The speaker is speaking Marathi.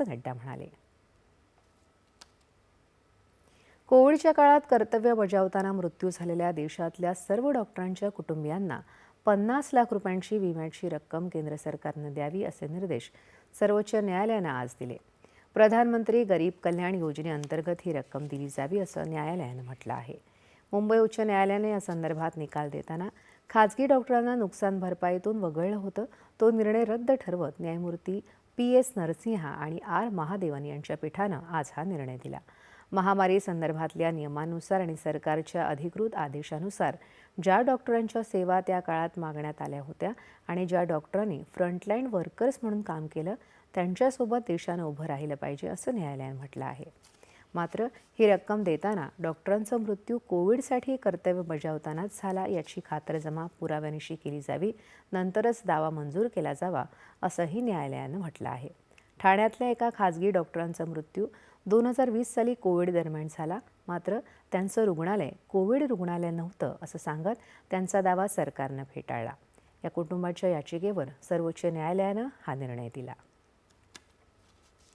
असं नड्डा म्हणाले. कोविडच्या काळात कर्तव्य बजावताना मृत्यू झालेल्या देशातल्या सर्व डॉक्टरांच्या कुटुंबियांना 50 लाख रुपयांची विम्याची रक्कम केंद्र सरकारनं द्यावी असे निर्देश सर्वोच्च न्यायालयानं आज दिले. प्रधानमंत्री गरीब कल्याण योजनेअंतर्गत ही रक्कम दिली जावी असं न्यायालयानं म्हटलं आहे. मुंबई उच्च न्यायालयाने या संदर्भात निकाल देताना खाजगी डॉक्टरांना नुकसान भरपाईतून वगळलं होतं. तो निर्णय रद्द ठरवत न्यायमूर्ती PS नरसिंहा आणि R महादेवन यांच्या पीठानं आज हा निर्णय दिला. महामारी संदर्भातल्या नियमानुसार आणि सरकारच्या अधिकृत आदेशानुसार ज्या डॉक्टरांच्या सेवा त्या काळात मागण्यात आल्या होत्या आणि ज्या डॉक्टरांनी फ्रंटलाईन वर्कर्स म्हणून काम केलं त्यांच्यासोबत देशानं उभं राहिलं पाहिजे असं न्यायालयानं म्हटलं आहे. मात्र ही रक्कम देताना डॉक्टरांचा मृत्यू कोविडसाठी कर्तव्य बजावतानाच झाला याची खातरजमा पुराव्यानिशी केली जावी, नंतरच दावा मंजूर केला जावा असंही न्यायालयानं म्हटलं आहे. ठाण्यातल्या एका खाजगी डॉक्टरांचा मृत्यू 2020 साली कोविड दरम्यान झाला. मात्र त्यांचं रुग्णालय कोविड रुग्णालय नव्हतं असं सांगत त्यांचा दावा सरकारनं फेटाळला. या कुटुंबाच्या याचिकेवर सर्वोच्च न्यायालयानं हा निर्णय दिला.